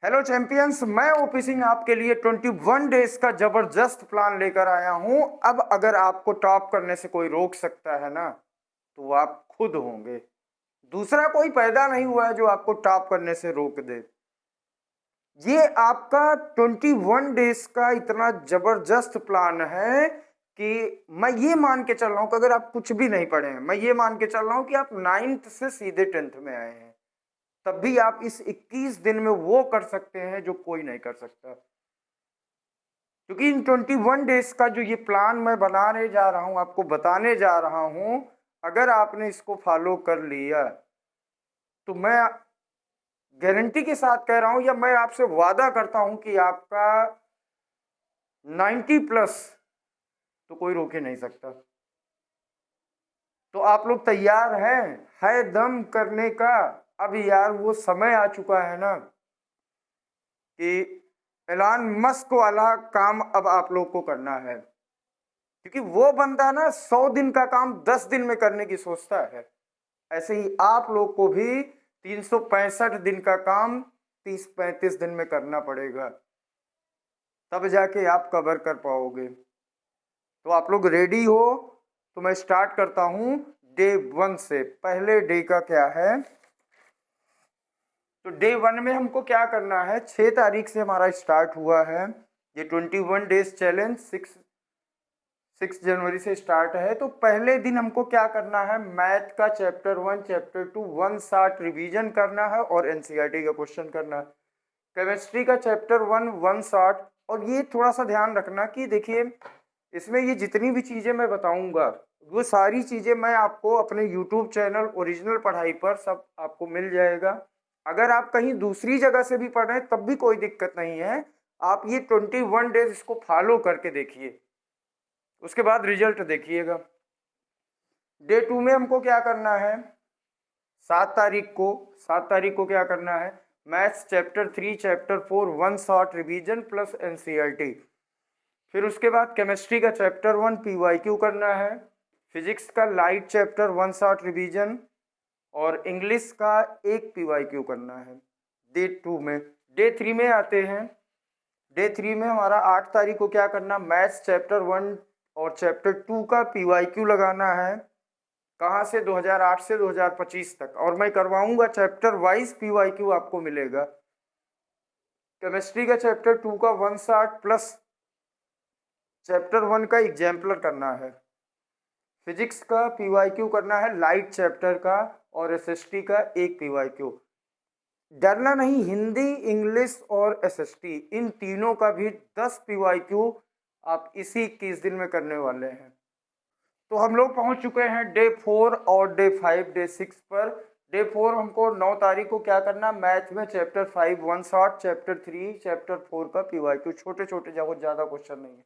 Hello champions, मैं OP Singh आपके लिए 21 डेज का जबरदस्त प्लान लेकर आया हूं। अब अगर आपको टॉप करने से कोई रोक सकता है ना, तो वो आप खुद होंगे। दूसरा कोई पैदा नहीं हुआ है जो आपको टॉप करने से रोक दे। ये आपका 21 डेज का इतना जबरदस्त प्लान है कि मैं ये मान के चल रहा हूं कि अगर आप कुछ भी नहीं पढ़े हैं, मैं ये मान के चल रहा हूं कि आप 9th से सीधे 10th में आए हैं, तब भी आप इस 21 दिन में वो कर सकते हैं जो कोई नहीं कर सकता। क्योंकि इन 21 डेज का जो ये प्लान मैं बनाने जा रहा हूं, आपको बताने जा रहा हूं, अगर आपने इसको फॉलो कर लिया तो मैं गारंटी के साथ कह रहा हूं, या मैं आपसे वादा करता हूं कि आपका 90 प्लस तो कोई रोक ही नहीं सकता। तो आप लोग तैयार हैं? है दम करने का? अब यार वो समय आ चुका है ना कि एलान मस्क वाला काम अब आप लोग को करना है। क्योंकि वो बंदा ना 100 दिन का काम 10 दिन में करने की सोचता है, ऐसे ही आप लोग को भी 365 दिन का काम 30-35 दिन में करना पड़ेगा, तब जाके आप कवर कर पाओगे। तो आप लोग रेडी हो? तो मैं स्टार्ट करता हूं डे 1 से। पहले डे का क्या है? तो डे 1 में हमको क्या करना है? 6 तारीख से हमारा स्टार्ट हुआ है ये 21 डेज चैलेंज। 6 जनवरी से स्टार्ट है। तो पहले दिन हमको क्या करना है? मैथ का चैप्टर 1 चैप्टर 2 1 शॉर्ट रिवीजन करना है और एनसीईआरटी का क्वेश्चन करना है। केमिस्ट्री का चैप्टर 1 1 शॉर्ट। और ये थोड़ा सा ध्यान रखना कि देखिए, इसमें ये जितनी भी चीज़ें मैं बताऊंगा, वो सारी चीज़ें मैं आपको अपने यूट्यूब चैनल ओरिजिनल पढ़ाई पर सब आपको मिल जाएगा। अगर आप कहीं दूसरी जगह से भी पढ़ रहे हैं तब भी कोई दिक्कत नहीं है। आप ये 21 डेज इसको फॉलो करके देखिए, उसके बाद रिजल्ट देखिएगा। डे 2 में हमको क्या करना है? 7 तारीख को क्या करना है? Maths chapter 3 chapter 4 1 short revision plus NCERT. फिर उसके बाद केमिस्ट्री का चैप्टर 1 पीवाईक्यू करना है। फिजिक्स का लाइट चैप्टर 1 शॉर्ट रिवीजन और इंग्लिश का एक पीवाईक्यू करना है डे 2 में। डे 3 में आते हैं। डे 3 में हमारा 8 तारीख को क्या करना? मैथ्स चैप्टर 1 और चैप्टर 2 का पीवाईक्यू लगाना है। कहाँ से? 2008 से 2025 तक। और मैं करवाऊंगा चैप्टर वाइज पीवाईक्यू आपको मिलेगा। केमिस्ट्री का चैप्टर 2 का 1 शॉर्ट प्लस चैप्टर 1 का एग्जाम्पलर करना है। फिजिक्स का पीवाईक्यू करना है लाइट चैप्टर का, और एसएसटी का एक पीवाईक्यू। डरना नहीं, हिंदी इंग्लिश और एसएसटी इन तीनों का भी 10 पीवाईक्यू आप इसी 21 दिन में करने वाले हैं। तो हम लोग पहुंच चुके हैं डे 4 और डे 5 डे 6 पर। डे 4 हमको 9 तारीख को क्या करना? मैथ में चैप्टर 5 1 शॉर्ट चैप्टर 3 चैप्टर 4 का पीवाईक्यू, छोटे छोटे बहुत ज़्यादा क्वेश्चन नहीं है।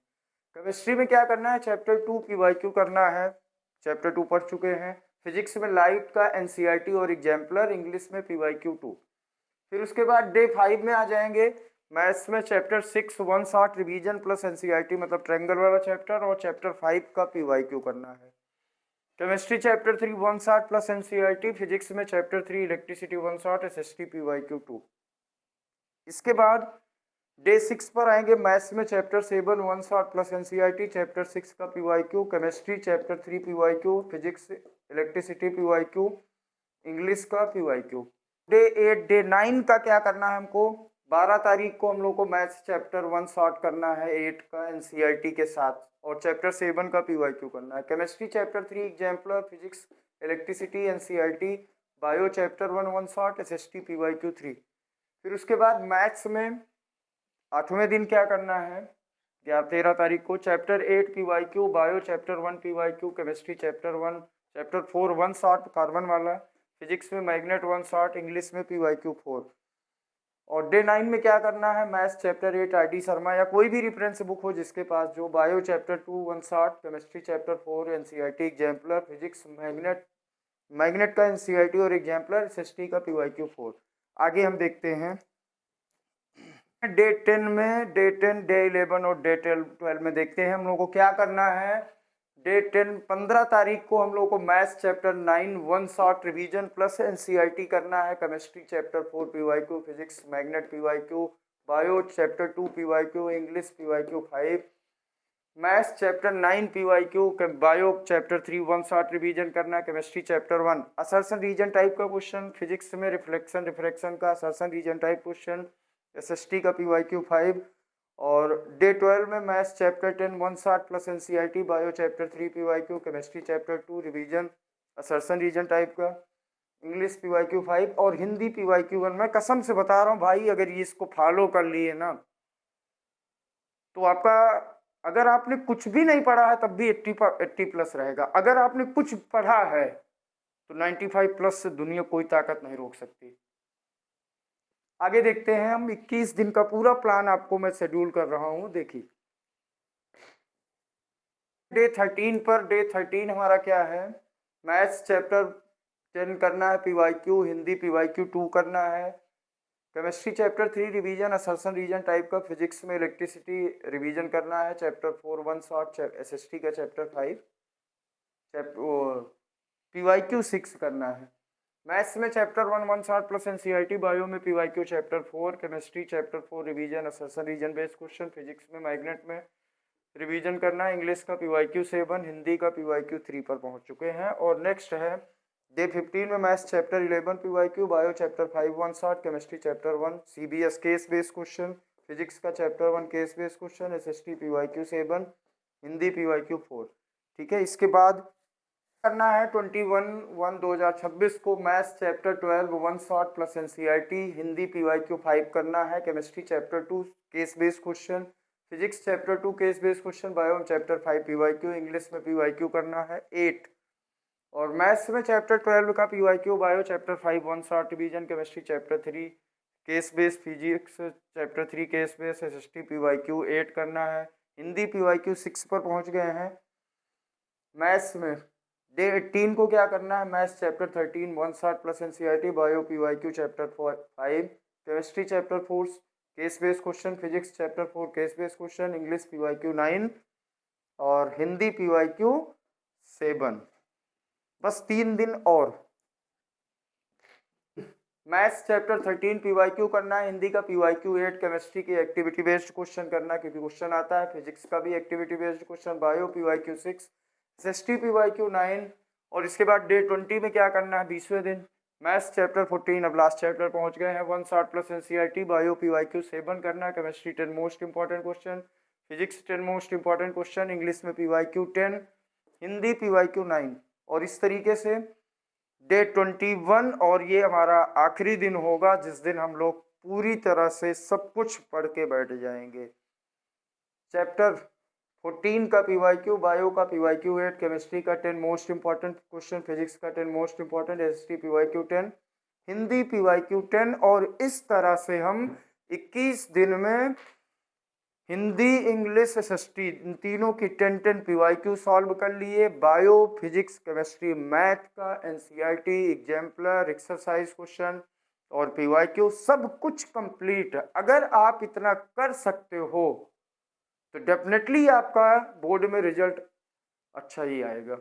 केमिस्ट्री में क्या करना है? चैप्टर 2 पीवाईक्यू करना है, चैप्टर 2 पढ़ चुके हैं। फिजिक्स में लाइट का एनसीईआरटी और एग्जाम्पलर, इंग्लिश में पीवाईक्यू 2। फिर उसके बाद डे 5 में आ जाएंगे। मैथ्स में chapter 6 1 short revision plus NCERT, मतलब ट्रायंगल वाला चैप्टर, और चैप्टर 5 का पीवाईक्यू करना है। Chemistry chapter 3 1 short plus NCERT. Physics में chapter 3 electricity 1 short SST PYQ 2। इसके बाद डे 6 पर आएंगे। मैथ्स में chapter 7 1 short plus NCERT, chapter 6 का PYQ. Chemistry chapter 3 PYQ, physics electricity PYQ, English का पीवाईक्यू। डे 8 डे 9 का क्या करना है हमको? 12 तारीख को हम लोग को मैथ्स चैप्टर 1 शॉर्ट करना है 8 का एनसीईआरटी के साथ, और चैप्टर 7 का पीवाईक्यू करना है। Chemistry chapter 3 exemplar, physics electricity NCERT, bio chapter 1 1 short SST PYQ 3। फिर उसके बाद मैथ्स में 8वें दिन क्या करना है? 13 तारीख को chapter 8 PYQ, bio chapter 1 PYQ, chemistry chapter 1 chapter 4 1 short carbon वाला, फिजिक्स में मैग्नेट 1 शॉर्ट, इंग्लिश में पीवाईक्यू 4। और डे 9 में क्या करना है? मैथ्स चैप्टर 8 आईडी शर्मा या कोई भी रेफरेंस बुक हो जिसके पास, जो bio chapter 2 1 short, chemistry chapter 4 NCERT exemplar, physics magnet magnet का एनसीईआरटी और एग्जाम्पलर, एसएसटी का पीवाईक्यू 4। आगे हम देखते हैं डे 10 में। डे 10 डे 11 और डे 12 में देखते हैं हम लोगों को क्या करना है। 15 तारीख को हम लोग को maths chapter 9 one shot revision plus NCERT करना है, chemistry chapter 4 PYQ, physics magnet PYQ, bio chapter 2 PYQ, English PYQ 5, maths chapter 9 PYQ, bio chapter 3 one shot revision करना है, chemistry chapter 1 assertion reason type का question, physics में reflection refraction का assertion reason type question, SST का PYQ 5, और day 12 में maths chapter 10 one shot plus NCERT, bio chapter 3 PYQ, chemistry chapter 2 revision assertion reason type का, English PYQ 5 और Hindi PYQ 1। मैं कसम से बता रहा हूँ भाई, अगर ये इसको फॉलो कर लिए ना तो आपका, अगर आपने कुछ भी नहीं पढ़ा है तब भी 80 प्लस रहेगा, अगर आपने कुछ पढ़ा है तो 95 प्लस से दुनिया कोई ताकत नहीं रोक सकती। आगे देखते हैं हम, 21 दिन का पूरा प्लान आपको मैं शेड्यूल कर रहा हूं। देखिए डे 13 पर, डे 13 हमारा क्या है, मैथ्स चैप्टर 10 करना है पीवाईक्यू, हिंदी पीवाईक्यू 2 करना है, chemistry chapter 3 revision assertion reason type का, फिजिक्स में इलेक्ट्रिसिटी रिवीजन करना है, चैप्टर 4 वन शॉट, एसएसटी का चैप्टर 5, पीवाईक्यू 6 करना है, मैथ्स में chapter 1 one shot plus NCERT, bio में PYQ chapter 4, chemistry chapter 4 revision assertion reason based question, physics में मैग्नेट में रिवीजन करना है, इंग्लिश का पीवाईक्यू 7, हिंदी का पीवाईक्यू 3 पर पहुंच चुके हैं। और नेक्स्ट है डे 15 में maths chapter 11 PYQ, bio chapter 5 one shot, chemistry chapter 1 CBS case based question, physics का chapter 1 case based question, SST PYQ 7, Hindi PYQ 4। ठीक है, इसके बाद करना है 21/1/2026 को maths chapter 12 one shot plus NCERT, Hindi PYQ 5 करना है, chemistry chapter 2 case based question, physics chapter 2 case based question, bio chapter 5 PYQ, English में पीवाईक्यू करना है 8, और मैथ्स में चैप्टर 12 का PYQ, bio chapter 5 one shot revision, chemistry chapter 3 case based, physics chapter 3 case based, SST PYQ 8 करना है, Hindi PYQ 6 पर पहुंच गए हैं। मैथ्स में डे 18 को क्या करना है, maths chapter 13 one shot plus NCERT, bio PYQ chapter 5, chemistry chapter 4 case based question, physics chapter 4 case based question, English PYQ 9 और हिंदी पीवाईक्यू 7। बस 3 दिन और। मैथ्स चैप्टर 13 पीवाईक्यू करना है, हिंदी का पीवाईक्यू 8, केमिस्ट्री की एक्टिविटी बेस्ड क्वेश्चन करना है क्योंकि क्वेश्चन आता है, फिजिक्स का भी activity based question, bio PYQ 6, SST PYQ 9, और इसके बाद डे 20 में क्या करना है, 20वें दिन मैथ्स चैप्टर 14, अब लास्ट चैप्टर पहुंच गए हैं, one shot plus NCERT, bio PYQ 7 करना है, chemistry 10 most important question, physics 10 most important question, English में पीवाईक्यू 10, हिंदी पीवाईक्यू 9, और इस तरीके से डे 21, और ये हमारा आखिरी दिन होगा जिस दिन हम लोग पूरी तरह से सब कुछ पढ़ के बैठ जाएंगे। चैप्टर 14 का पीवाईक्यू, बायो का पीवाईक्यू 8, केमिस्ट्री का 10 मोस्ट इंपॉर्टेंट क्वेश्चन, फिजिक्स का 10 most important, SST PYQ 10, Hindi PYQ 10, और इस तरह से हम 21 दिन में हिंदी, इंग्लिश, एसएसटी इन तीनों की 10 पीवाईक्यू सॉल्व कर लिए। बायो, फिजिक्स, केमिस्ट्री, मैथ का एनसीईआरटी एग्जाम्पलर, एक्सरसाइज क्वेश्चन और पीवाईक्यू सब कुछ कंप्लीट है। अगर आप इतना कर सकते हो तो डेफिनेटली आपका बोर्ड में रिजल्ट अच्छा ही आएगा।